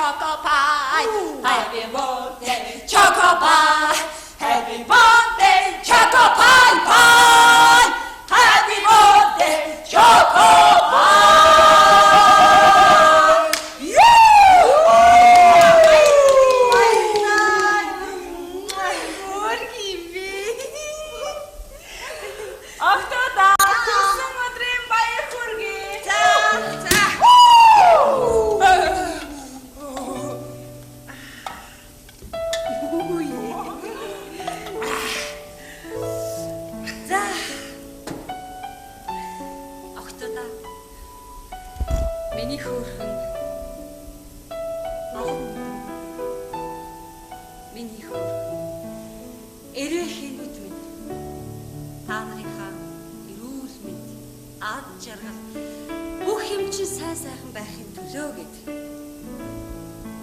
choco pie. Happy birthday, choco pie. Happy birthday, choco pie pie. Happy birthday, choco pie. Октода, тусан өдрийн баяр хүргэе. За. За. Октода. Миний хөөрхөн. Миний хөөрхөн. Эрээхийн үд минь. Та нарынхаа эрүүл мэнд, ад жаргал бүх юм чинь сайхан байхын төлөө гэд.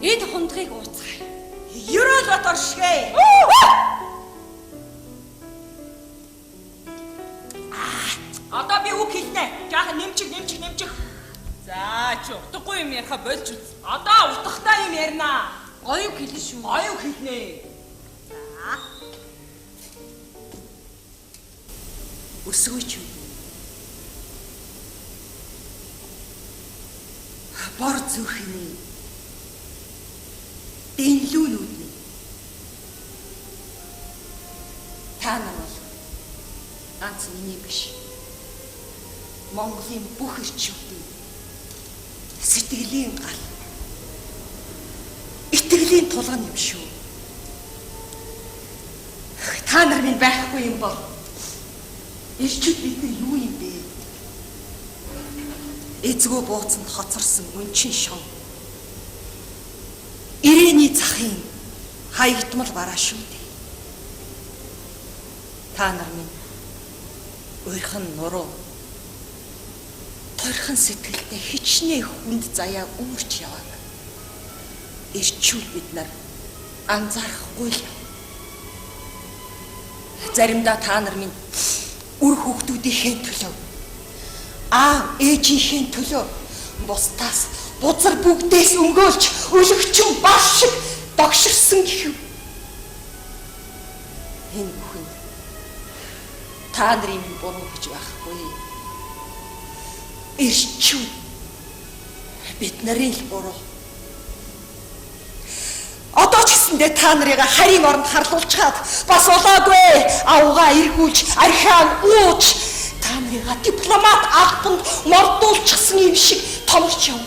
Энэ хундгыг ууцгаая. Ерөөл бат оршгэ. Одоо би үг хэлнэ. Жаахан нэмчих. За чи утгагүй юм яриха болж үз. Одоо утгатай юм ярина. Оюу хэлнэ шүү. Оюу хэлнэ. За. Өсгөөч юу? Бор зүрхний дэнлүүнүүд нь та нар бол ганц миний биш. Монголын бүх эрчүүдийн сэтгэлийн гал, итгэлийн тулгын юм шүү. Та нар минь байхгүй юм бол эрчүүд бидний юу юм бэ? Эзгөө бууцанд хоцорсон үнчин шон. Ирээний захын хаягдмал бараа шүү дээ. Та нар минь уйрхан нуруу, торхон сэтгэлтэй хичнээн хүнд заяа үүрч яваг. Эрчүүд бид нар анзаарахгүй л. Заримдаа та нар минь үр хүүхдүүдийнхээ төлөө, ээжийнхээ төлөө бусдаас бузар бүгдээс өнгөөлж өлөгчөн баш шиг догширсан гэхэв. Энэ бүхэн та нарын буруу гэж байхгүй. Эрчүүд бид нарын л буруу. Одоо ч гэсэндээ та нарыг харийн оронд харлуулчаад бас олоогүй авгаа эргүүлж архиан ууж та нарыг дипломат албанд мордуулчихсан юм шиг томорч яв.